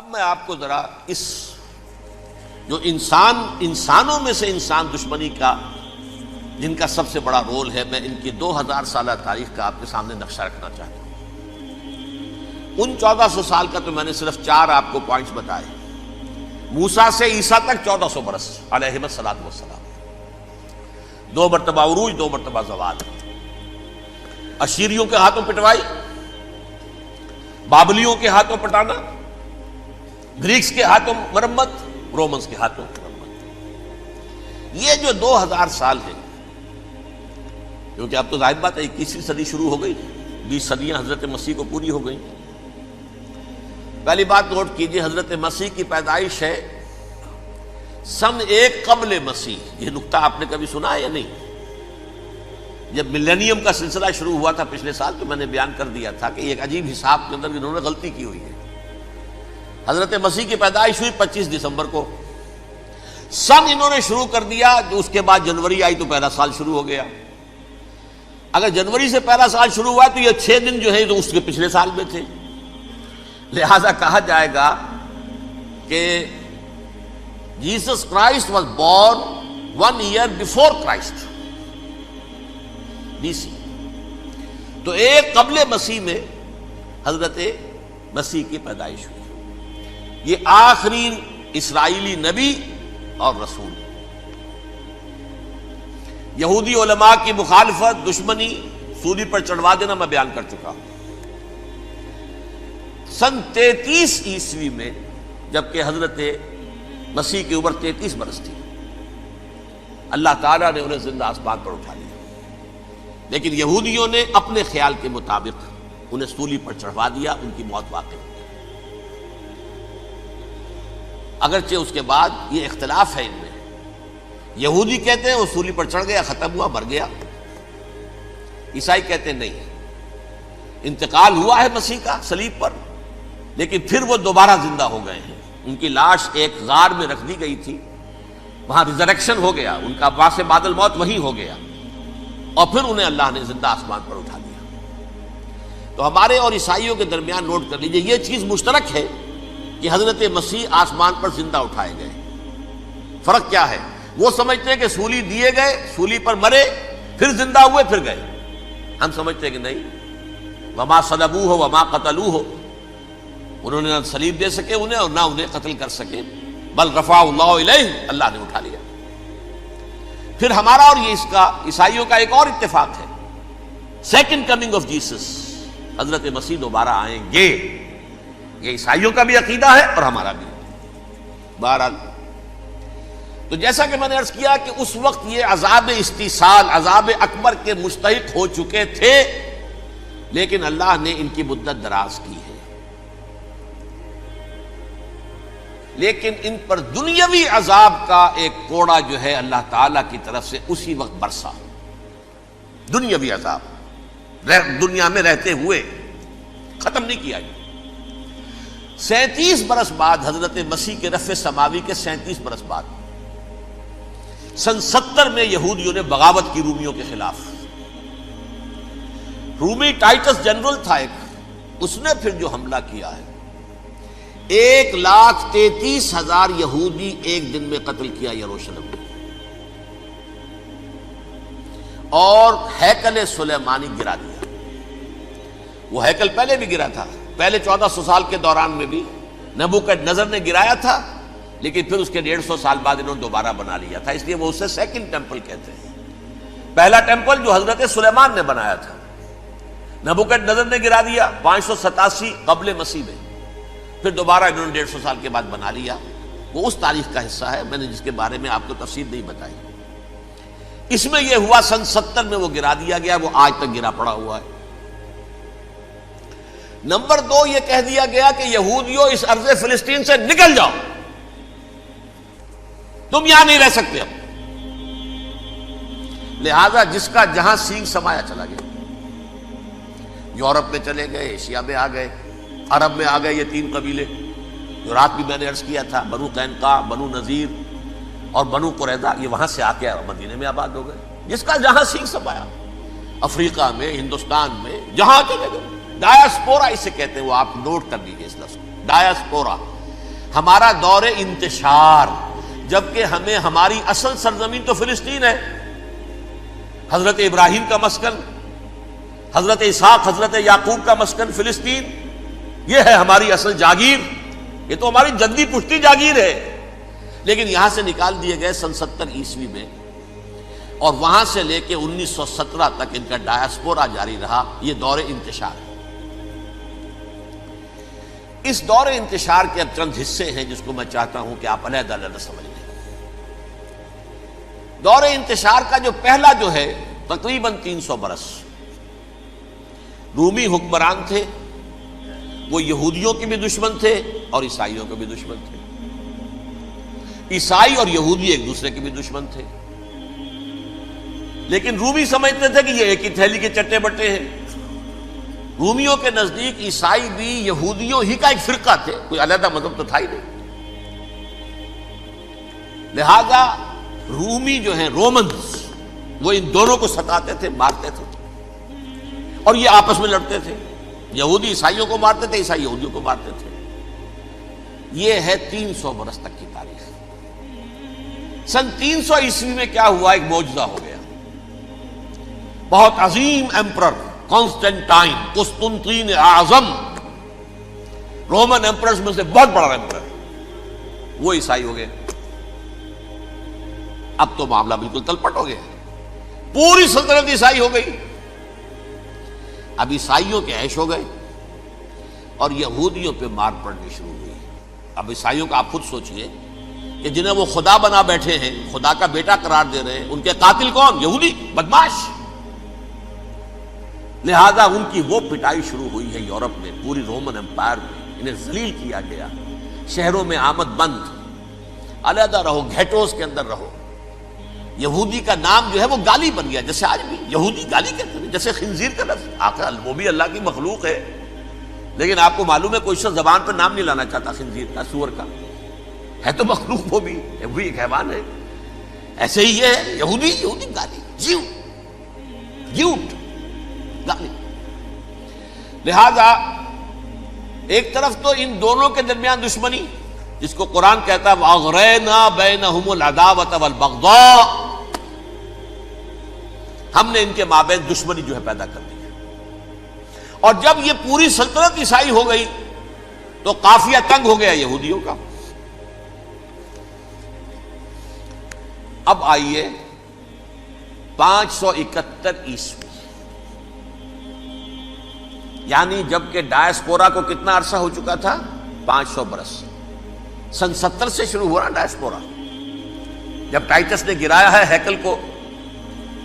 اب میں آپ کو ذرا اس جو انسانوں میں سے انسان دشمنی کا جن کا سب سے بڑا رول ہے، میں ان کی 2000 سالہ تاریخ کا آپ کے سامنے نقشہ رکھنا چاہتا ہوں۔ ان 1400 سال کا تو میں نے صرف 4 آپ کو پوائنٹس بتائے۔ موسیٰ سے عیسیٰ تک 1400 برس علیہ الصلوۃ والسلام، 2 مرتبہ عروج، 2 مرتبہ زوال، اشیریوں کے ہاتھوں پٹوائی، بابلیوں کے ہاتھوں پٹانا، گریکس کے ہاتھوں مرمت، رومنز کے ہاتھوں مرمت۔ یہ جو 2000 سال ہے، کیونکہ اب تو ظاہر بات ہے 21ویں صدی شروع ہو گئی، 20 صدیاں حضرت مسیح کو پوری ہو گئی۔ پہلی بات نوٹ کیجئے، حضرت مسیح کی پیدائش ہے سن 1 قبل مسیح۔ یہ نقطہ آپ نے کبھی سنا ہے یا نہیں؟ جب ملینیم کا سلسلہ شروع ہوا تھا پچھلے سال، تو میں نے بیان کر دیا تھا کہ ایک عجیب حساب کے اندر انہوں نے غلطی کی ہوئی ہے۔ حضرت مسیح کی پیدائش ہوئی 25 دسمبر کو، سن انہوں نے شروع کر دیا، جو اس کے بعد جنوری آئی تو پہلا سال شروع ہو گیا۔ اگر جنوری سے پہلا سال شروع ہوا تو یہ 6 دن جو ہے تو اس کے پچھلے سال میں تھے، لہذا کہا جائے گا کہ Jesus Christ was born 1 year before Christ, BC۔ تو 1 قبل مسیح میں حضرت مسیح کی پیدائش ہوئی۔ یہ آخری اسرائیلی نبی اور رسول۔ یہودی علماء کی مخالفت، دشمنی، سولی پر چڑھوا دینا میں بیان کر چکا ہوں۔ سن 33 عیسوی میں، جبکہ حضرت مسیح کی عمر 33 برس تھی، اللہ تعالیٰ نے انہیں زندہ آسمان پر اٹھا لیا، لیکن یہودیوں نے اپنے خیال کے مطابق انہیں سولی پر چڑھوا دیا، ان کی موت واقع ہوئی۔ اگرچہ اس کے بعد یہ اختلاف ہے ان میں، یہودی کہتے ہیں وہ سولی پر چڑھ گیا، ختم ہوا، مر گیا۔ عیسائی کہتے ہیں نہیں، انتقال ہوا ہے مسیح کا صلیب پر، لیکن پھر وہ دوبارہ زندہ ہو گئے ہیں۔ ان کی لاش ایک غار میں رکھ دی گئی تھی، وہاں ریزریکشن ہو گیا، ان کا باعث بعد الموت وہی ہو گیا، اور پھر انہیں اللہ نے زندہ آسمان پر اٹھا دیا۔ تو ہمارے اور عیسائیوں کے درمیان نوٹ کر لیجئے، یہ چیز مشترک ہے کہ حضرت مسیح آسمان پر زندہ اٹھائے گئے۔ فرق کیا ہے؟ وہ سمجھتے ہیں کہ سولی دیے گئے، سولی پر مرے، پھر زندہ ہوئے، پھر گئے۔ ہم سمجھتے ہیں کہ نہیں، وما صلبوہ وما قتلوہ، انہوں نے نہ صلیب دے سکے انہیں اور نہ انہیں قتل کر سکے، بل رفع اللہ الیہ، اللہ نے اٹھا لیا۔ پھر ہمارا اور یہ اس کا عیسائیوں کا ایک اور اتفاق ہے، سیکنڈ کمنگ آف جیسس، حضرت مسیح دوبارہ آئیں گے۔ یہ عیسائیوں کا بھی عقیدہ ہے اور ہمارا بھی۔ بہرحال تو جیسا کہ میں نے عرض کیا کہ اس وقت یہ عذاب استیصال، عذاب اکبر کے مستحق ہو چکے تھے، لیکن اللہ نے ان کی مدت دراز کی ہے، لیکن ان پر دنیاوی عذاب کا ایک کوڑا جو ہے اللہ تعالیٰ کی طرف سے اسی وقت برسا۔ دنیاوی عذاب دنیا میں رہتے ہوئے ختم نہیں کیا۔ 37 برس بعد، حضرت مسیح کے رفع سماوی کے 37 برس بعد، سن 70 میں یہودیوں نے بغاوت کی رومیوں کے خلاف۔ رومی ٹائٹس جنرل تھا ایک، اس نے پھر جو حملہ کیا ہے، 1,33,000 یہودی ایک دن میں قتل کیا یروشلم میں، اور ہیکل سلیمانی گرا دیا۔ وہ ہیکل پہلے بھی گرا تھا، پہلے 1400 سال کے دوران میں بھی نبوکدنضر نے گرایا تھا، لیکن پھر اس کے 150 سال بعد انہوں نے دوبارہ بنا لیا تھا، اس لیے وہ اسے سیکنڈ ٹیمپل کہتے ہیں۔ پہلا ٹیمپل جو حضرت سلیمان نے بنایا تھا، نبوکدنضر نے گرا دیا 587 قبل مسیح میں، پھر دوبارہ انہوں نے 150 سال کے بعد بنا لیا۔ وہ اس تاریخ کا حصہ ہے، میں نے جس کے بارے میں آپ کو تفصیل نہیں بتائی۔ اس میں یہ ہوا سن 70 میں وہ گرا دیا گیا، وہ آج تک گرا پڑا ہوا ہے۔ نمبر 2، یہ کہہ دیا گیا کہ یہودیوں اس ارض فلسطین سے نکل جاؤ، تم یہاں نہیں رہ سکتے اب۔ لہذا جس کا جہاں سینگ سمایا چلا گیا، یورپ میں چلے گئے، ایشیا میں آ گئے، عرب میں آ گئے، یہ 3 قبیلے جو رات بھی میں نے عرض کیا تھا، بنو قینقاع، بنو نذیر اور بنو قریظہ، یہ وہاں سے آ کے مدینے میں آباد ہو گئے۔ جس کا جہاں سینگ سمایا، افریقہ میں، ہندوستان میں، جہاں چلے گئے، ڈایاسپورا اسے کہتے ہیں، وہ آپ نوٹ کر لیجیے اس لفظ کو، ڈایاسپورا، ہمارا دور انتشار، جبکہ ہمیں ہماری اصل سرزمین تو فلسطین ہے، حضرت ابراہیم کا مسکن، حضرت اسحاق حضرت یعقوب کا مسکن فلسطین، یہ ہے ہماری اصل جاگیر، یہ تو ہماری جدی پشتی جاگیر ہے، لیکن یہاں سے نکال دیے گئے سن 70 عیسوی میں، اور وہاں سے لے کے 1917 تک ان کا ڈایاسپورا جاری رہا۔ یہ دور انتشار ہے۔ اس دور انتشار کے اب چند حصے ہیں جس کو میں چاہتا ہوں کہ آپ علیحدہ علیحدہ سمجھ لیں۔ دور انتشار کا جو پہلا جو ہے تقریباً 300 برس رومی حکمران تھے، وہ یہودیوں کے بھی دشمن تھے اور عیسائیوں کے بھی دشمن تھے، عیسائی اور یہودی ایک دوسرے کے بھی دشمن تھے، لیکن رومی سمجھتے تھے کہ یہ ایک ہی تھیلی کے چٹے بٹے ہیں۔ رومیوں کے نزدیک عیسائی بھی یہودیوں ہی کا ایک فرقہ تھے، کوئی علیحدہ مذہب تو تھا ہی نہیں، لہذا رومی جو ہیں رومنز وہ ان دونوں کو ستاتے تھے، مارتے تھے، اور یہ آپس میں لڑتے تھے، یہودی عیسائیوں کو مارتے تھے، عیسائی یہودیوں کو مارتے تھے۔ یہ ہے 300 برس تک کی تاریخ۔ سن 300 عیسوی میں کیا ہوا؟ ایک معجزہ ہو گیا۔ بہت عظیم ایمپرر کانسٹینٹائن، قسطنطین اعظم، رومن ایمپررز میں سے بہت بڑا ایمپرر، وہ عیسائی ہو گئے۔ اب تو معاملہ بالکل تلپٹ ہو گیا، پوری سلطنت عیسائی ہو گئی۔ اب عیسائیوں کے عیش ہو گئے اور یہودیوں پہ مار پڑنی شروع ہوئی۔ اب عیسائیوں کا آپ خود سوچئے کہ جنہیں وہ خدا بنا بیٹھے ہیں، خدا کا بیٹا قرار دے رہے ہیں، ان کے قاتل کون؟ یہودی بدماش۔ لہذا ان کی وہ پٹائی شروع ہوئی ہے یورپ میں، پوری رومن امپائر میں انہیں ذلیل کیا گیا، شہروں میں آمد بند، علیحدہ رہو، گھیٹوز کے اندر رہو۔ یہودی کا نام جو ہے وہ گالی بن گیا، جیسے آج بھی یہودی گالی کہتے ہیں، جیسے خنزیر کا لفظ، آخر وہ بھی اللہ کی مخلوق ہے، لیکن آپ کو معلوم ہے کوئی شخص زبان پہ نام نہیں لانا چاہتا خنزیر کا، سور کا، ہے تو مخلوق، وہ بھی ایک حیوان ہے۔ ایسے ہی یہ ہے یہودی گالی، جیوٹ گالی۔ لہذا ایک طرف تو ان دونوں کے درمیان دشمنی، جس کو قرآن کہتا ہے وَأَغْرَيْنَا بَيْنَهُمُ الْعَدَاوَةَ وَالْبَغْضَاءَ، ہم نے ان کے مابین دشمنی جو ہے پیدا کر دی ہے۔ اور جب یہ پوری سلطنت عیسائی ہو گئی تو قافیہ تنگ ہو گیا یہودیوں کا۔ اب آئیے 571 عیسوی، یعنی جب کہ ڈایاسپورا کو کتنا عرصہ ہو چکا تھا؟ 500 برس۔ سن 70 سے شروع ہوا نا ڈایاسپورا، جب ٹائٹس نے گرایا ہے ہیکل کو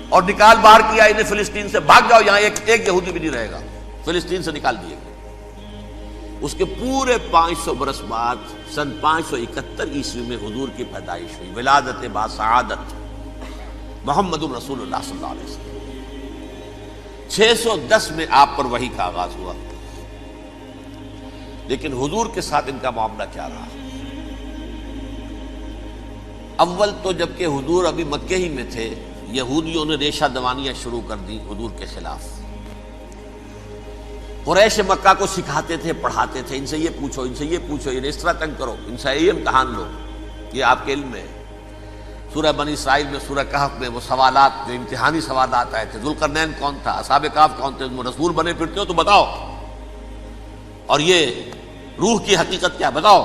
اور نکال باہر کیا انہیں فلسطین سے، بھاگ جاؤ یہاں ایک یہودی بھی نہیں رہے گا، فلسطین سے نکال دیے گئے۔ اس کے پورے 500 برس بعد سن 571 عیسوی میں حضور کی پیدائش ہوئی، ولادت با سعادت محمد رسول اللہ صلی اللہ علیہ وسلم۔ 610 میں آپ پر وحی کا آغاز ہوا، لیکن حضور کے ساتھ ان کا معاملہ کیا رہا؟ اول تو جبکہ حضور ابھی مکے ہی میں تھے، یہودیوں نے ریشہ دوانیاں شروع کر دی حضور کے خلاف۔ قریش مکہ کو سکھاتے تھے، پڑھاتے تھے، ان سے یہ پوچھو، ان سے یہ پوچھو، انہیں اس طرح تنگ کرو، ان سے یہ امتحان لو، یہ آپ کے علم میں ہے۔ سورہ بنی اسرائیل میں، سورہ کہف میں وہ سوالات، جو امتحانی سوالات آئے تھے، ذوالقرنین کون تھا، اصحاب کہف کون تھے، تم رسول بنے پھرتے ہو تو بتاؤ، اور یہ روح کی حقیقت کیا بتاؤ،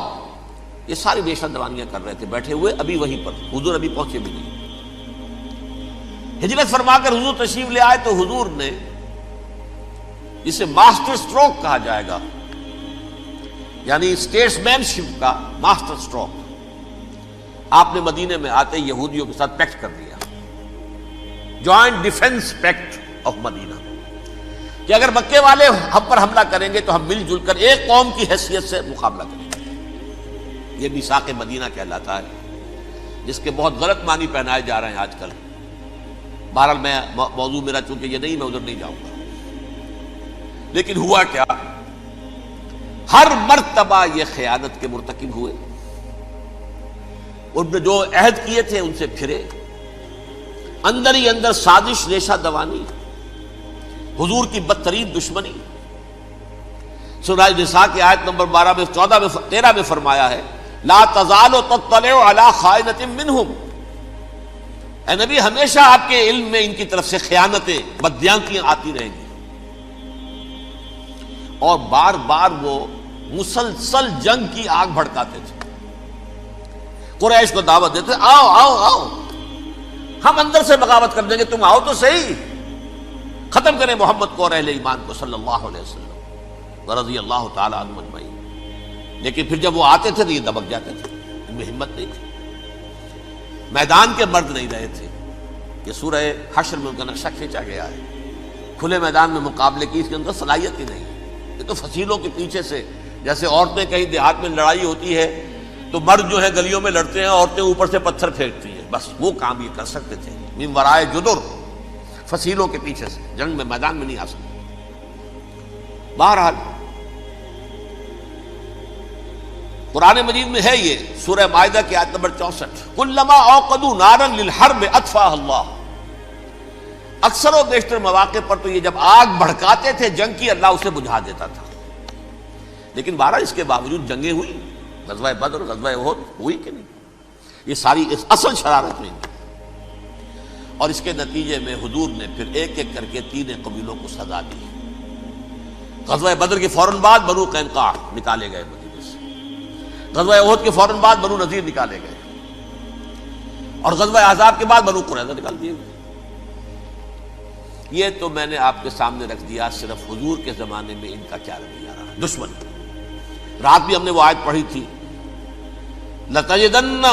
یہ ساری ریشہ دوانیاں کر رہے تھے بیٹھے ہوئے، ابھی وہیں پر حضور ابھی پہنچے بھی نہیں۔ ہجرت فرما کر حضور تشریف لے آئے تو حضور نے، جسے ماسٹر سٹروک کہا جائے گا، یعنی اسٹیٹس مین شپ کا ماسٹر سٹروک، آپ نے مدینے میں آتے یہودیوں کے ساتھ پیکٹ کر دیا، جوائنٹ ڈیفنس پیکٹ آف مدینہ، کہ اگر مکے والے ہم پر حملہ کریں گے تو ہم مل جل کر ایک قوم کی حیثیت سے مقابلہ کریں گے۔ یہ میثاق مدینہ کہلاتا ہے، جس کے بہت غلط معنی پہنائے جا رہے ہیں آج کل۔ بہرحال میں موضوع میرا چونکہ یہ نہیں، میں ادھر نہیں جاؤں گا، لیکن ہوا کیا؟ ہر مرتبہ یہ خیانت کے مرتکب ہوئے، ان نے جو عہد کیے تھے ان سے پھرے، اندر ہی اندر سازش، ریشہ دوانی، حضور کی بدترین دشمنی۔ سورہ نساء کی آیت نمبر 12 میں 13 میں فرمایا ہے لا تزال تطلع علی خائنۃ منہم، اے نبی ہمیشہ آپ کے علم میں ان کی طرف سے خیانتیں، بددیانتیاں آتی رہیں گی. اور بار بار وہ مسلسل جنگ کی آگ بھڑکاتے تھے. قریش کو دعوت دیتے، آؤ آؤ آؤ ہم اندر سے بغاوت کر دیں گے، تم آؤ تو صحیح، ختم کریں محمد کو اور اہل ایمان کو صلی اللہ علیہ وسلم ورضی اللہ تعالی عنہم اجمعین. لیکن پھر جب وہ آتے تھے تو یہ دبک جاتے تھے، ان میں ہمت نہیں تھی. میدان کے مرد نہیں رہے تھے. یہ سورہ حشر میں ان کا نقشہ کھینچا گیا ہے. کھلے میدان میں مقابلے کی اس کے اندر صلاحیت ہی نہیں. یہ تو فصیلوں کے پیچھے سے، جیسے عورتیں کہیں دیہات میں لڑائی ہوتی ہے تو مرد جو ہے گلیوں میں لڑتے ہیں، عورتیں اوپر سے پتھر پھینکتی ہیں، بس وہ کام یہ کر سکتے تھے. من ورائے جدر، فصیلوں کے پیچھے سے، جنگ میں میدان میں نہیں آ سکتے. بہرحال قرآن مجید میں ہے یہ سورہ مائدہ کی آیت نمبر 64، کلما اوقدوا نارا للحرب اطفاها اللہ. اکثر و بیشتر مواقع پر تو یہ جب آگ بھڑکاتے تھے جنگ کی، اللہ اسے بجھا دیتا تھا. لیکن بہرحال اس کے باوجود جنگیں ہوئی، غزوہ بدر، غزوہ احد ہوئی کہ نہیں؟ یہ ساری اس اصل شرارت میں. اور اس کے نتیجے میں حضور نے پھر ایک ایک کر کے 3 قبیلوں کو سزا دی. غزوہ بدر کے فوراً بعد بنو قینقاع نکالے گئے مدینے سے، غزوہ احد کے فوراً بعد بنو نذیر نکالے گئے، اور غزوہ احزاب کے بعد بنو قریظہ نکال دیے گئے. یہ تو میں نے آپ کے سامنے رکھ دیا صرف حضور کے زمانے میں ان کا کیا رویہ رہا. دشمن، رات بھی ہم نے وہ آیت پڑھی تھی، لَتَجِدَنَّ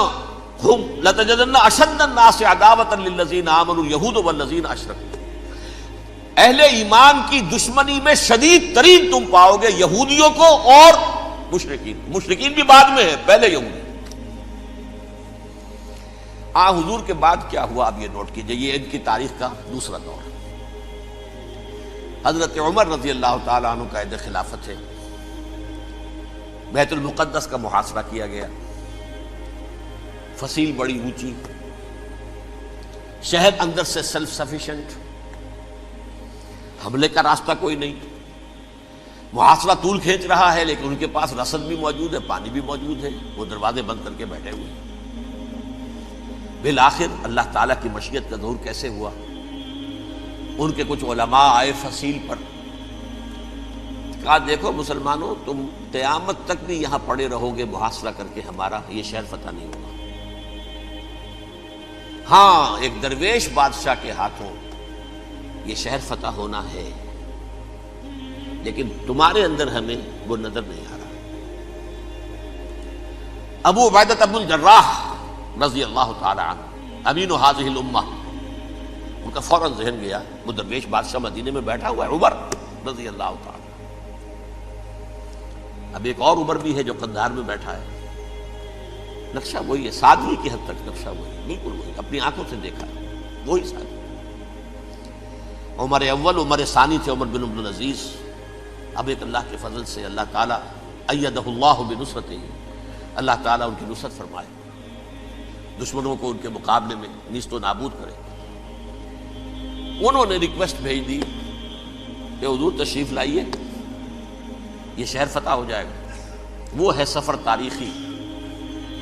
أَشَدَّ النَّاسِ عَدَاوَةً لِلَّذِينَ آمَنُوا الْيَهُودُ وَالَّذِينَ أَشْرَكُوا. اہل ایمان کی دشمنی میں شدید ترین تم پاؤ گے یہودیوں کو اور مشرکین. مشرکین بھی بعد میں ہے، پہلے یہودی. حضور کے بعد کیا ہوا اب یہ نوٹ کیجئے، یہ ان کی تاریخ کا دوسرا دور. حضرت عمر رضی اللہ تعالیٰ عنہ قائد خلافت ہے. بیت المقدس کا محاصرہ کیا گیا، فصیل بڑی اونچی، شہر اندر سے سیلف سفیشینٹ، حملے کا راستہ کوئی نہیں. محاصرہ طول کھینچ رہا ہے لیکن ان کے پاس رسد بھی موجود ہے، پانی بھی موجود ہے، وہ دروازے بند کر کے بیٹھے ہوئے ہیں. بالآخر اللہ تعالیٰ کی مشیت کا ظہور کیسے ہوا؟ ان کے کچھ علماء آئے فصیل پر، کہا دیکھو مسلمانوں، تم قیامت تک بھی یہاں پڑے رہو گے محاصرہ کر کے، ہمارا یہ شہر فتح نہیں ہوگا. ہاں ایک درویش بادشاہ کے ہاتھوں یہ شہر فتح ہونا ہے، لیکن تمہارے اندر ہمیں وہ نظر نہیں آ رہا. ابو عبیدہ بن الجراح رضی اللہ تعالی عنہ، امین هذه الامہ، ان کا فوراً ذہن گیا وہ درویش بادشاہ مدینے میں بیٹھا ہوا ہے عمر رضی اللہ تعالی. اب ایک اور عمر بھی ہے جو قندھار میں بیٹھا ہے. نقشہ وہی ہے، سادگی کی حد تک نقشہ وہی، بالکل وہی، اپنی آنکھوں سے دیکھا ہے وہی سادگی. عمر اول، عمر ثانی تھے عمر بن عبد العزیز. اب ایک اللہ کے فضل سے اللہ تعالیٰ ایدہ اللہ بنصرتہ، اللہ تعالیٰ ان کی نصرت فرمائے، دشمنوں کو ان کے مقابلے میں نیست و نابود کرے. انہوں نے ریکویسٹ بھیج دی کہ حضور تشریف لائیے، یہ شہر فتح ہو جائے گا. وہ ہے سفر تاریخی،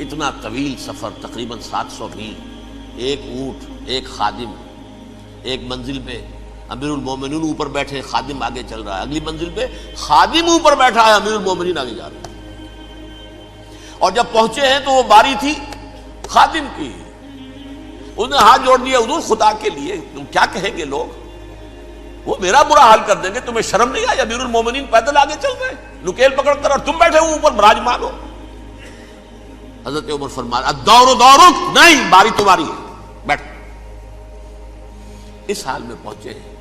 اتنا طویل سفر، تقریباً 700 میل، ایک اونٹ، ایک خادم، ایک منزل پہ امیر المومنین اوپر بیٹھے، خادم آگے چل رہا ہے، اگلی منزل پہ خادم اوپر بیٹھا ہے، امیر المومنین آگے جا رہے ہیں. اور جب پہنچے ہیں تو وہ باری تھی خادم کی. انہوں نے ہاتھ جوڑ دیا، حضور خدا کے لیے تم کیا کہیں گے لوگ، وہ میرا برا حال کر دیں گے، تمہیں شرم نہیں آئی؟ امیر المومنین پیدل آگے چل رہے ہیں نکیل پکڑ کر، اور تم بیٹھے ہو اوپر براجمان ہو. حضرت عمر فرمایا الدور دورک، نہیں باری تمہاری ہے، بیٹھ. اس حال میں پہنچے ہیں.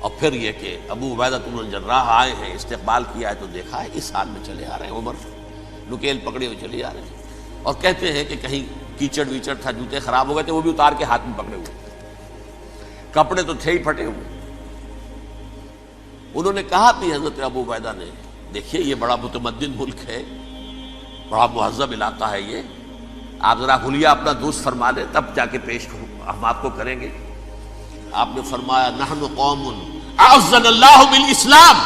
اور پھر یہ کہ ابو عبیدہ بن الجراح آئے ہیں، استقبال کیا ہے تو دیکھا ہے اس حال میں چلے آ رہے ہیں. عمر نکیل پکڑے ہوئے چلے آ رہے ہیں، اور کہتے ہیں کہ کہیں کیچڑ ویچڑ تھا، جوتے خراب ہو گئے تھے، وہ بھی اتار کے ہاتھ میں پکڑے ہوئے، کپڑے تو تھے ہی پھٹے ہوئے. انہوں نے کہا بھی حضرت ابو عبیدہ نے، دیکھیے یہ بڑا متمدن ملک ہے، بڑا مہذب علاقہ ہے یہ، آپ ذرا حلیہ اپنا درست فرما لیں تب جا کے پیش ہم آپ کو کریں گے. آپ نے فرمایا نحن قوم اعزنا اللہ بالاسلام،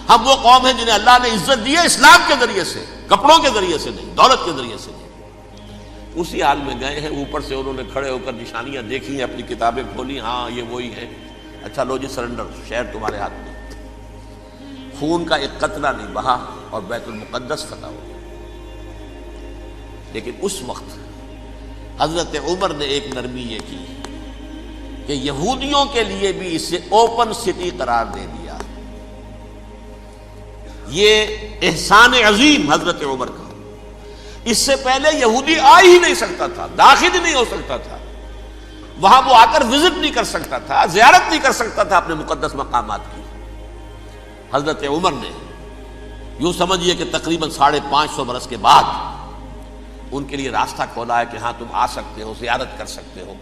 ہم وہ قوم ہیں جنہیں اللہ نے عزت دی ہے اسلام کے ذریعے سے، کپڑوں کے ذریعے سے نہیں، دولت کے ذریعے سے نہیں۔ اسی حال میں گئے ہیں، اوپر سے انہوں نے کھڑے ہو کر نشانیاں دیکھی ہیں، اپنی کتابیں کھولی، ہاں یہ وہی ہے، اچھا لو جی سرنڈر، شہر تمہارے ہاتھ میں۔ خون کا ایک قطرہ نہیں بہا اور بیت المقدس فتح ہو گیا۔ لیکن اس وقت حضرت عمر نے ایک نرمی یہ کی کہ یہودیوں کے لیے بھی اسے اوپن سٹی قرار دے دیا۔ یہ احسان عظیم حضرت عمر کا، اس سے پہلے یہودی آ ہی نہیں سکتا تھا، داخل ہی نہیں ہو سکتا تھا، وہاں وہ آ کر وزٹ نہیں کر سکتا تھا، زیارت نہیں کر سکتا تھا اپنے مقدس مقامات کی۔ حضرت عمر نے یوں سمجھیے کہ تقریباً 550 برس کے بعد ان کے لیے راستہ کھولا ہے کہ ہاں تم آ سکتے ہو، زیارت کر سکتے ہو۔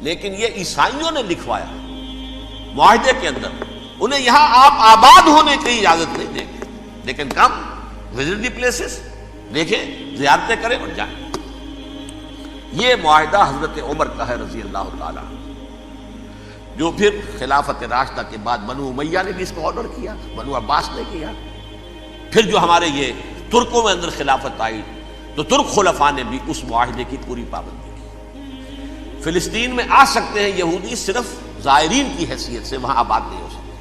لیکن یہ عیسائیوں نے لکھوایا معاہدے کے اندر، انہیں یہاں آپ آباد ہونے کی اجازت نہیں دیں گے، لیکن کم وزٹ دی پلیسز، دیکھیں زیارتیں کریں اور جائیں۔ یہ معاہدہ حضرت عمر کا ہے رضی اللہ تعالیٰ، جو پھر خلافت راشدہ کے بعد بنو امیہ نے بھی اس کو آنر کیا، بنو عباس نے کیا۔ پھر جو ہمارے یہ ترکوں میں اندر خلافت آئی تو ترک خلفاء نے بھی اس معاہدے کی پوری پابندی کی۔ فلسطین میں آ سکتے ہیں یہودی صرف زائرین کی حیثیت سے، وہاں آباد نہیں ہو سکتے۔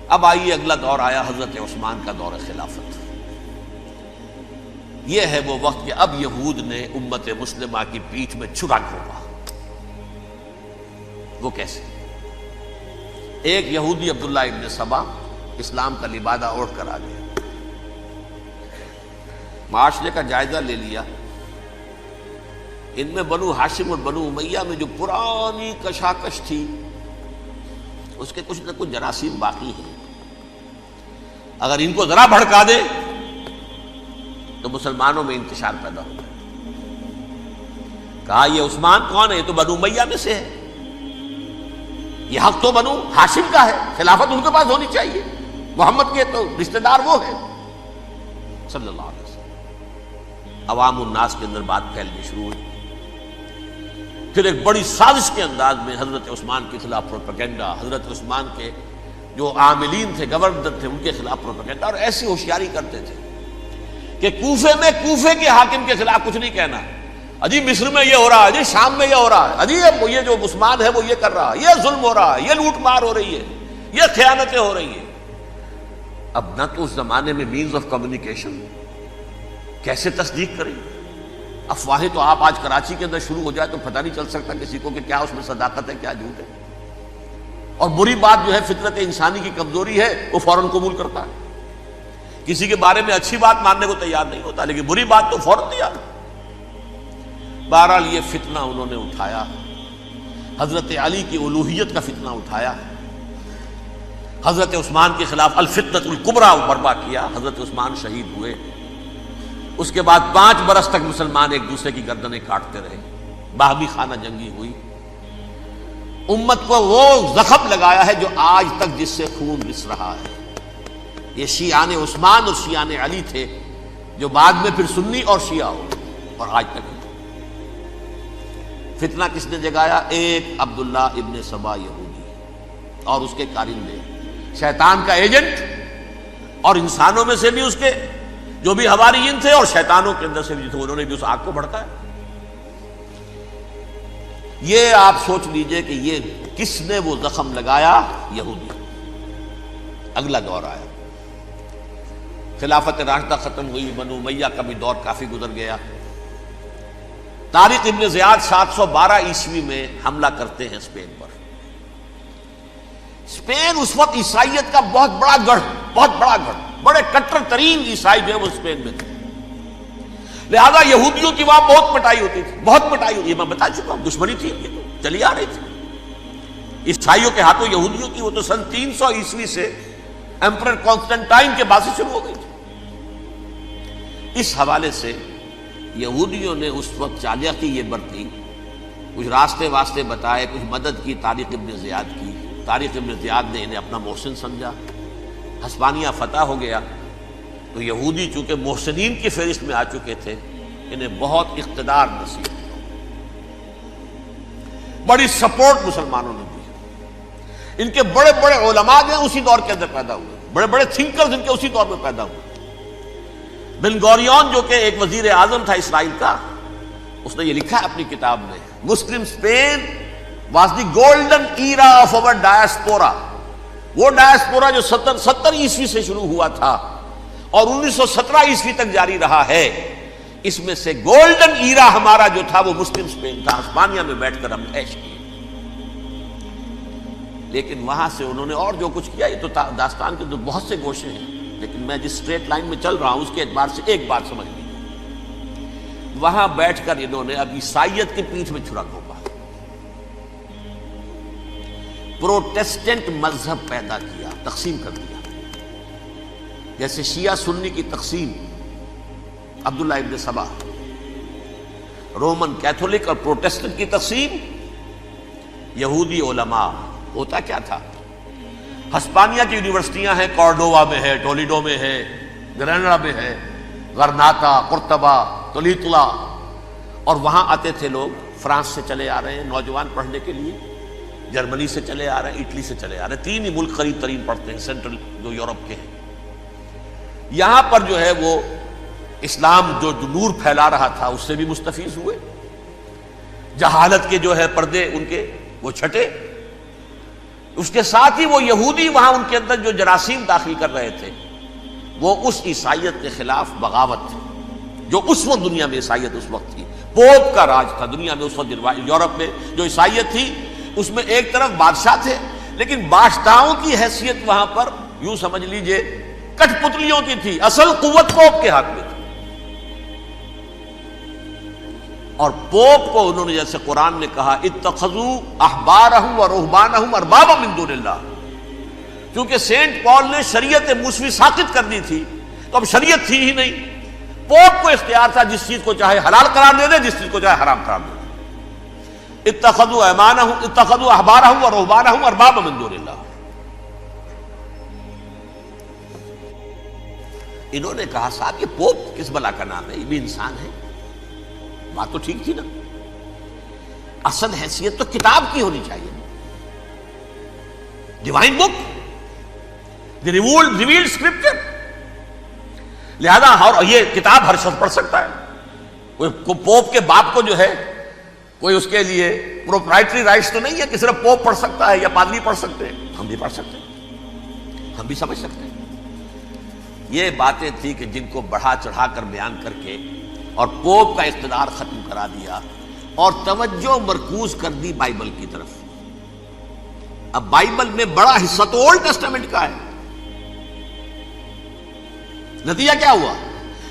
اب آئیے اگلا دور آیا حضرت عثمان کا دور خلافت۔ یہ ہے وہ وقت کہ اب یہود نے امت مسلمہ کی پیٹھ میں چھرا گھونپا۔ وہ کیسے؟ ایک یہودی عبداللہ ابن سبا اسلام کا لبادہ اوڑھ کر آ گیا، معاشرے کا جائزہ لے لیا، ان میں بنو ہاشم اور بنو امیہ میں جو پرانی کشاکش تھی اس کے کچھ نہ کچھ جراثیم باقی ہیں، اگر ان کو ذرا بھڑکا دے تو مسلمانوں میں انتشار پیدا ہو گیا۔ کہا یہ عثمان کون ہے؟ یہ تو بنو امیہ میں سے ہے، یہ حق تو بنو ہاشم کا ہے، خلافت ان کے پاس ہونی چاہیے، محمد کے تو رشتہ دار وہ ہیں صلی اللہ علیہ وسلم۔ عوام الناس کے اندر بات پھیلنی شروع ہوئی۔ پھر ایک بڑی سازش کے انداز میں حضرت عثمان کے خلاف پروپیگنڈا، حضرت عثمان کے جو عاملین تھے، گورنر تھے، ان کے خلاف پروپیگنڈا، اور ایسی ہوشیاری کرتے تھے کہ کوفے میں کوفے کے حاکم کے خلاف کچھ نہیں کہنا، اجی مصر میں یہ ہو رہا ہے، اجی شام میں یہ ہو رہا ہے، اجی یہ جو عثمان ہے وہ یہ کر رہا ہے، یہ ظلم ہو رہا ہے، یہ لوٹ مار ہو رہی ہے، یہ خیانتیں ہو رہی ہیں۔ اب نہ تو اس زمانے میں مینز آف کمیونیکیشن، کیسے تصدیق کریں؟ افواہیں تو آپ آج کراچی کے اندر شروع ہو جائے تو پتہ نہیں چل سکتا کسی کو کہ کیا اس میں صداقت ہے کیا جھوٹ ہے، اور بری بات جو ہے فطرت انسانی کی کمزوری ہے وہ فوراً قبول کرتا ہے، کسی کے بارے میں اچھی بات ماننے کو تیار نہیں ہوتا، لیکن بری بات تو فوراً تیار۔ بہرحال یہ فتنہ انہوں نے اٹھایا، حضرت علی کی الوہیت کا فتنہ اٹھایا، حضرت عثمان کے خلاف الفتنۃ الکبریٰ برپا کیا، حضرت عثمان شہید ہوئے۔ اس کے بعد 5 برس تک مسلمان ایک دوسرے کی گردنیں کاٹتے رہے، باہمی خانہ جنگی ہوئی، امت کو وہ زخم لگایا ہے جو آج تک جس سے خون رس رہا ہے۔ یہ شیعان عثمان اور شیعان علی تھے جو بعد میں پھر سنی اور شیعہ ہو، اور آج تک فتنہ کس نے جگایا؟ ایک عبداللہ ابن سبا یہودی اور اس کے کارندے، شیطان کا ایجنٹ، اور انسانوں میں سے بھی اس کے جو بھی حواریین تھے اور شیطانوں کے اندر سے بھی تھے، انہوں نے بھی اس آگ کو بھڑکایا۔ یہ آپ سوچ لیجئے کہ یہ کس نے وہ زخم لگایا؟ یہودی۔ اگلا دور آیا، خلافت راشدہ ختم ہوئی، بنو امیہ کا بھی دور کافی گزر گیا۔ طارق ابن زیاد 712 عیسوی میں حملہ کرتے ہیں اسپین پر۔ اسپین اس وقت عیسائیت کا بہت بڑا گڑھ، بڑے کٹر ترین عیسائی جو ہے وہ اسپین میں تھے، لہذا یہودیوں کی وہاں بہت پٹائی ہوتی تھی، یہ میں بتا چکا ہوں، دشمنی تھی، یہ تو چلی آ رہی تھی عیسائیوں کے ہاتھوں یہودیوں کی، وہ تو سن 300 عیسوی سے ایمپرر کانسٹنٹائن کے بعد سے شروع ہو گئی تھی۔ اس حوالے سے یہودیوں نے اس وقت چالاکی یہ برتی، کچھ راستے واسطے بتائے، کچھ مدد کی طارق ابن زیاد کی۔ طارق ابن زیاد نے انہیں اپنا محسن سمجھا، ہسپانیہ فتح ہو گیا تو یہودی چونکہ محسنین کی فہرست میں آ چکے تھے، انہیں بہت اقتدار نصیب ہوا، بڑی سپورٹ مسلمانوں نے دی۔ ان کے بڑے بڑے علماء جو ہیں اسی دور کے اندر پیدا ہوئے، بڑے بڑے تھنکرز ان کے اسی دور میں پیدا ہوئے۔ بن گوریون جو کہ ایک وزیر اعظم تھا اسرائیل کا، اس نے یہ لکھا ہے اپنی کتاب میں، Muslim Spain was the golden era of our diaspora, وہ ڈائسپورا جو 70 عیسوی سے شروع ہوا تھا اور 1917 عیسوی تک جاری رہا ہے، اس میں سے گولڈن ایرا ہمارا جو تھا وہ مسلم اسپین تھا، ہسپانیہ میں بیٹھ کر ہم عیش کیے۔ لیکن وہاں سے انہوں نے اور جو کچھ کیا، یہ تو داستان کے تو بہت سے گوشے ہیں، لیکن میں جس اسٹریٹ لائن میں چل رہا ہوں اس کے اعتبار سے ایک بات سمجھ لیجیے، وہاں بیٹھ کر انہوں نے اب عیسائیت کی پیٹھ میں چھرا گھونپا، پروٹیسٹنٹ مذہب پیدا کیا، تقسیم کر دیا، جیسے شیعہ سنی کی تقسیم، عبداللہ ابن سبا، رومن کیتھولک اور پروٹیسٹنٹ کی تقسیم، یہودی علماء۔ ہوتا کیا تھا، ہسپانیہ کی یونیورسٹیاں ہیں، کارڈووا میں ہے، ٹولیڈو میں ہے، گریناڈا میں ہے، غرناطہ، قرطبہ، تولیتلا، اور وہاں آتے تھے لوگ، فرانس سے چلے آ رہے ہیں نوجوان پڑھنے کے لیے، جرمنی سے چلے آ رہے ہیں، اٹلی سے چلے آ رہے ہیں، 3 ہی ملک قریب ترین پڑھتے ہیں سینٹرل جو یورپ کے ہیں۔ یہاں پر جو ہے وہ اسلام جو نور پھیلا رہا تھا اس سے بھی مستفیض ہوئے، جہالت کے جو ہے پردے ان کے وہ چھٹے، اس کے ساتھ ہی وہ یہودی وہاں ان کے اندر جو جراثیم داخل کر رہے تھے وہ اس عیسائیت کے خلاف بغاوت تھی، جو اس وقت دنیا میں عیسائیت اس وقت تھی، پوپ کا راج تھا دنیا میں اس وقت، یورپ میں جو عیسائیت تھی اس میں ایک طرف بادشاہ تھے، لیکن بادشاہوں کی حیثیت وہاں پر یوں سمجھ لیجئے کٹ پتلیوں کی تھی، اصل قوت پوپ کے ہاتھ میں تھی۔ اور پوپ کو انہوں نے جیسے قرآن نے کہا اتخذوا احبارهم ورهبانهم اربابا من دون اللہ، کیونکہ سینٹ پال نے شریعت موسوی ساقط کر دی تھی تو اب شریعت تھی ہی نہیں، پوپ کو اختیار تھا جس چیز کو چاہے حلال قرار دے دے، جس چیز کو چاہے حرام قرار دے دے۔ اتخذوا احبارهم ورهبانهم اربابا من دون اللہ۔ انہوں نے کہا صاحب یہ پوپ کس بلا کا نام ہے، یہ بھی انسان ہے، بات تو ٹھیک تھی نا، اصل حیثیت تو کتاب کی ہونی چاہیے، ڈیوائن بک، دی ریویلڈ اسکرپچر، لہذا یہ کتاب ہر شخص پڑھ سکتا ہے، کوئی پوپ کے باپ کو جو ہے کوئی اس کے لیے پروپرائٹری رائٹس تو نہیں ہے کہ صرف پوپ پڑھ سکتا ہے یا پادری پڑھ سکتے ہیں، ہم بھی پڑھ سکتے ہیں، ہم بھی سمجھ سکتے ہیں۔ یہ باتیں تھی کہ جن کو بڑھا چڑھا کر بیان کر کے اور پوپ کا اقتدار ختم کرا دیا اور توجہ مرکوز کر دی بائبل کی طرف۔ اب بائبل میں بڑا حصہ تو اولڈ ٹیسٹامنٹ کا ہے، نتیجہ کیا ہوا،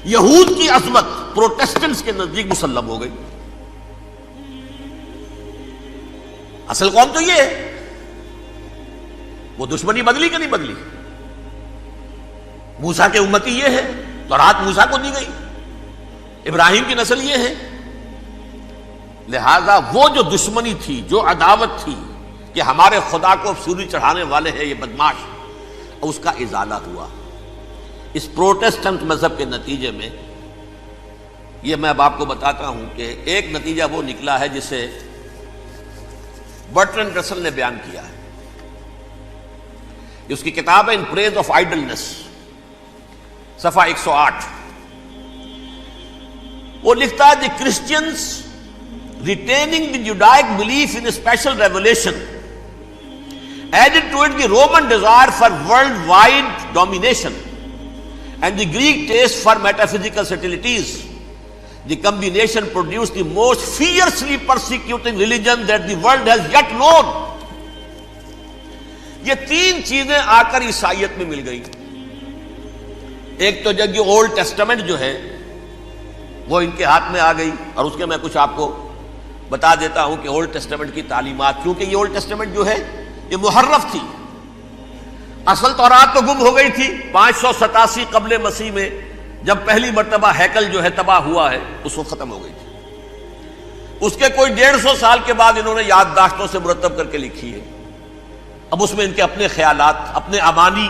یہود کی عظمت پروٹیسٹنٹس کے نزدیک مسلم ہو گئی۔ اصل قوم تو یہ ہے، وہ دشمنی بدلی کہ نہیں بدلی، موسیٰ کے امتی یہ ہے، تورات موسیٰ کو دی گئی، ابراہیم کی نسل یہ ہے، لہذا وہ جو دشمنی تھی، جو عداوت تھی کہ ہمارے خدا کو سوری چڑھانے والے ہیں یہ بدماش، اس کا ازالہ ہوا اس پروٹیسٹنٹ مذہب کے نتیجے میں۔ یہ میں اب آپ کو بتاتا ہوں کہ ایک نتیجہ وہ نکلا ہے جسے برٹرنڈ رسل نے بیان کیا ہے، اس کی کتاب ہے ان پریز آف آئیڈلنس، صفحہ 108۔ وہ لکھتا ہے the Christians retaining the Judaic belief in special revelation added to it the Roman desire for worldwide domination and the Greek taste for metaphysical subtleties. The combination produced the most fiercely persecuting religion that the world has yet known. یہ 3 چیزیں آ کر عیسائیت میں مل گئی۔ ایک تو جب یہ اولڈ ٹیسٹامنٹ جو ہے وہ ان کے ہاتھ میں آ گئی، اور اس کے میں کچھ آپ کو بتا دیتا ہوں کہ اولڈ ٹیسٹامنٹ کی تعلیمات، کیونکہ یہ اولڈ ٹیسٹامنٹ جو ہے یہ محرف تھی، اصل تورات تو گم ہو گئی تھی 587 قبل مسیح میں، جب پہلی مرتبہ ہیکل جو ہے تباہ ہوا ہے اس وقت ختم ہو گئی تھی۔ اس کے کوئی 150 سال کے بعد انہوں نے یادداشتوں سے مرتب کر کے لکھی ہے، اب اس میں ان کے اپنے خیالات، اپنے امانی،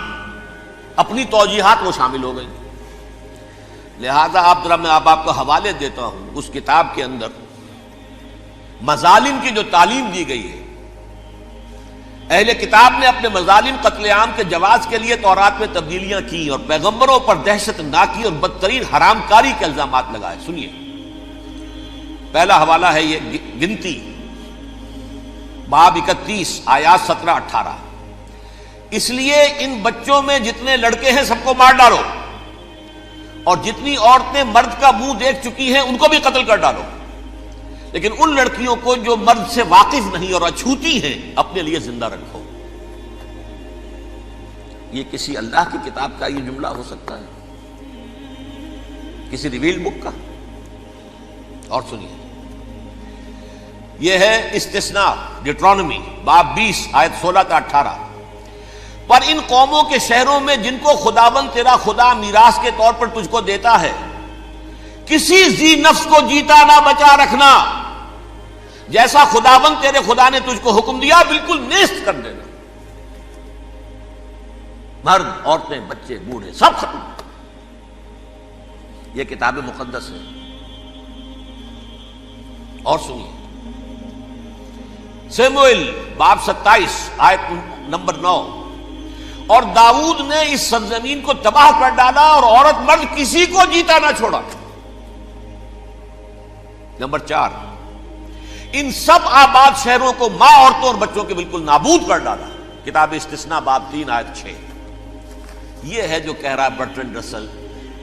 اپنی توجیحات وہ شامل ہو گئی۔ لہذا میں آپ کو حوالے دیتا ہوں، اس کتاب کے اندر مظالم کی جو تعلیم دی گئی ہے، اہل کتاب نے اپنے مظالم قتل عام کے جواز کے لیے تورات میں تبدیلیاں کی اور پیغمبروں پر دہشت ناکی اور بدترین حرام کاری کے الزامات لگائے. سنیے، پہلا حوالہ ہے یہ گنتی باب 31 آیات 17-18. اس لیے ان بچوں میں جتنے لڑکے ہیں سب کو مار ڈالو، اور جتنی عورتیں مرد کا منہ دیکھ چکی ہیں ان کو بھی قتل کر ڈالو، لیکن ان لڑکیوں کو جو مرد سے واقف نہیں اور اچھوتی ہیں اپنے لیے زندہ رکھو. یہ کسی اللہ کی کتاب کا یہ جملہ ہو سکتا ہے؟ کسی ریویل بک کا؟ اور سنیے، یہ ہے استثناء ڈیٹرانومی باب 20 آیت 16-18. پر ان قوموں کے شہروں میں جن کو خداوند تیرا خدا میراث کے طور پر تجھ کو دیتا ہے، کسی ذی نفس کو جیتا نہ بچا رکھنا، جیسا خداوند تیرے خدا نے تجھ کو حکم دیا بالکل نیست کر دینا. مرد، عورتیں، بچے، بوڑھے سب ختم. یہ کتاب مقدس ہے. اور سنیے، سموئیل باب 27 آیت نمبر 9. اور داؤد نے اس سرزمین کو تباہ کر ڈالا اور عورت مرد کسی کو جیتا نہ چھوڑا. نمبر 4، ان سب آباد شہروں کو ماں، عورتوں اور بچوں کے بالکل نابود کر ڈالا. کتاب استثناء باب 3 آیت 6. یہ ہے جو کہہ رہا ہے برٹرنڈ رسل،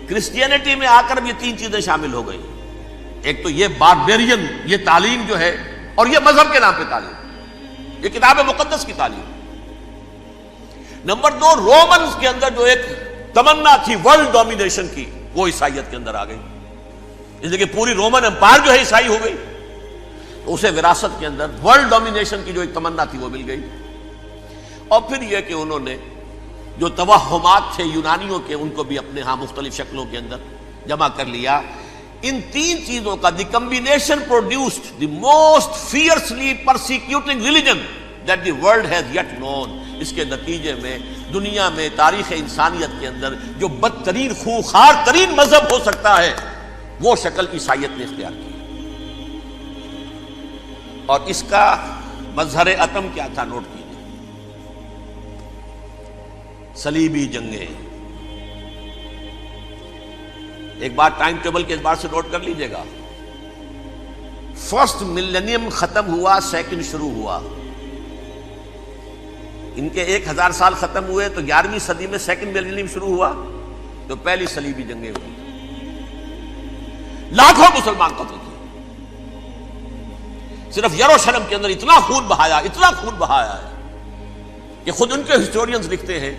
کرسچینٹی میں آ کر یہ تین چیزیں شامل ہو گئی. ایک تو یہ باربیرین یہ تعلیم جو ہے، اور یہ مذہب کے نام پہ تعلیم، یہ کتاب مقدس کی تعلیم. نمبر 2، رومنز کے اندر جو ایک تمنا تھی ورلڈ ڈومینیشن کی، وہ عیسائیت کے اندر آ گئی. اس لیے کہ پوری رومن امپائر جو ہے عیسائی ہو گئی، تو اسے وراثت کے اندر ورلڈ ڈومینیشن کی جو ایک تمنا تھی وہ مل گئی. اور پھر یہ کہ انہوں نے جو توہمات تھے یونانیوں کے، ان کو بھی اپنے ہاں مختلف شکلوں کے اندر جمع کر لیا. ان تین چیزوں کا the combination produced the most fiercely persecuting religion that the world has yet known. اس کے نتیجے میں دنیا میں تاریخ انسانیت کے اندر جو بدترین خوخار ترین مذہب ہو سکتا ہے وہ شکل عیسائیت نے اختیار کی. اور اس کا مظہر عتم کیا تھا؟ نوٹ کیجیے، صلیبی جنگیں. ایک بار ٹائم ٹیبل کے اعتبار سے نوٹ کر لیجئے گا. فرسٹ ملینیم ختم ہوا، سیکنڈ شروع ہوا. ان کے 1000 سال ختم ہوئے تو 11ویں صدی میں سیکنڈ ملینیم شروع ہوا، تو پہلی صلیبی جنگیں ہوئی. لاکھوں مسلمان قتل کیے. صرف یروشلم کے اندر اتنا خون بہایا ہے کہ خود ان کے ہسٹورینز لکھتے ہیں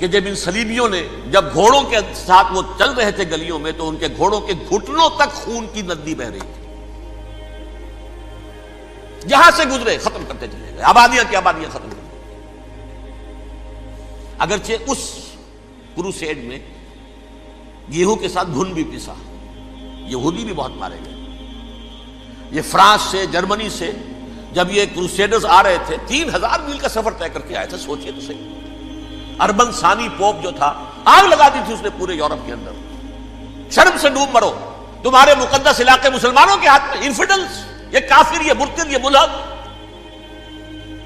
کہ جب ان صلیبیوں نے جب گھوڑوں کے ساتھ وہ چل رہے تھے گلیوں میں، تو ان کے گھوڑوں کے گھٹنوں تک خون کی ندی بہ رہی تھی. جہاں سے گزرے ختم کرتے چلے گئے، آبادیاں کی آبادیاں ختم کر. اگرچہ اس کروسیڈ میں گیہوں کے ساتھ گھن بھی پسا، یہودی بھی بہت مارے گئے. یہ فرانس سے، جرمنی سے جب یہ کروسیڈرز آ رہے تھے، 3000 میل کا سفر طے کر کے آئے تھے. سوچئے تو صحیح. اربن ثانی پوپ جو تھا، آگ لگا دی تھی اس نے پورے یورپ کے اندر. شرم سے ڈوب مرو، تمہارے مقدس علاقے مسلمانوں کے ہاتھ میں. انفیڈلز، یہ کافر، یہ مرتد، یہ ملحد.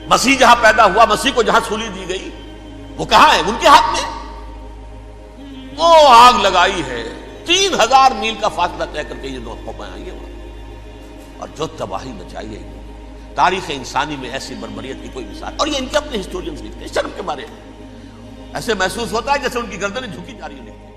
مسیح جہاں پیدا ہوا، مسیح کو جہاں سولی دی گئی، وہ کہاں ہے؟ ان کے ہاتھ میں. وہ آگ لگائی ہے. 3000 میل کا فاصلہ طے کر کے یہ لوگ قومیں آئی ہیں، اور جو تباہی مچائی ہے تاریخ انسانی میں ایسی بربریت کی کوئی مثال. اور یہ ان کے اپنے ہسٹورینز لکھتے ہیں. شرم کے مارے ایسے محسوس ہوتا ہے جیسے ان کی گردنیں جھکی جا رہی ہیں.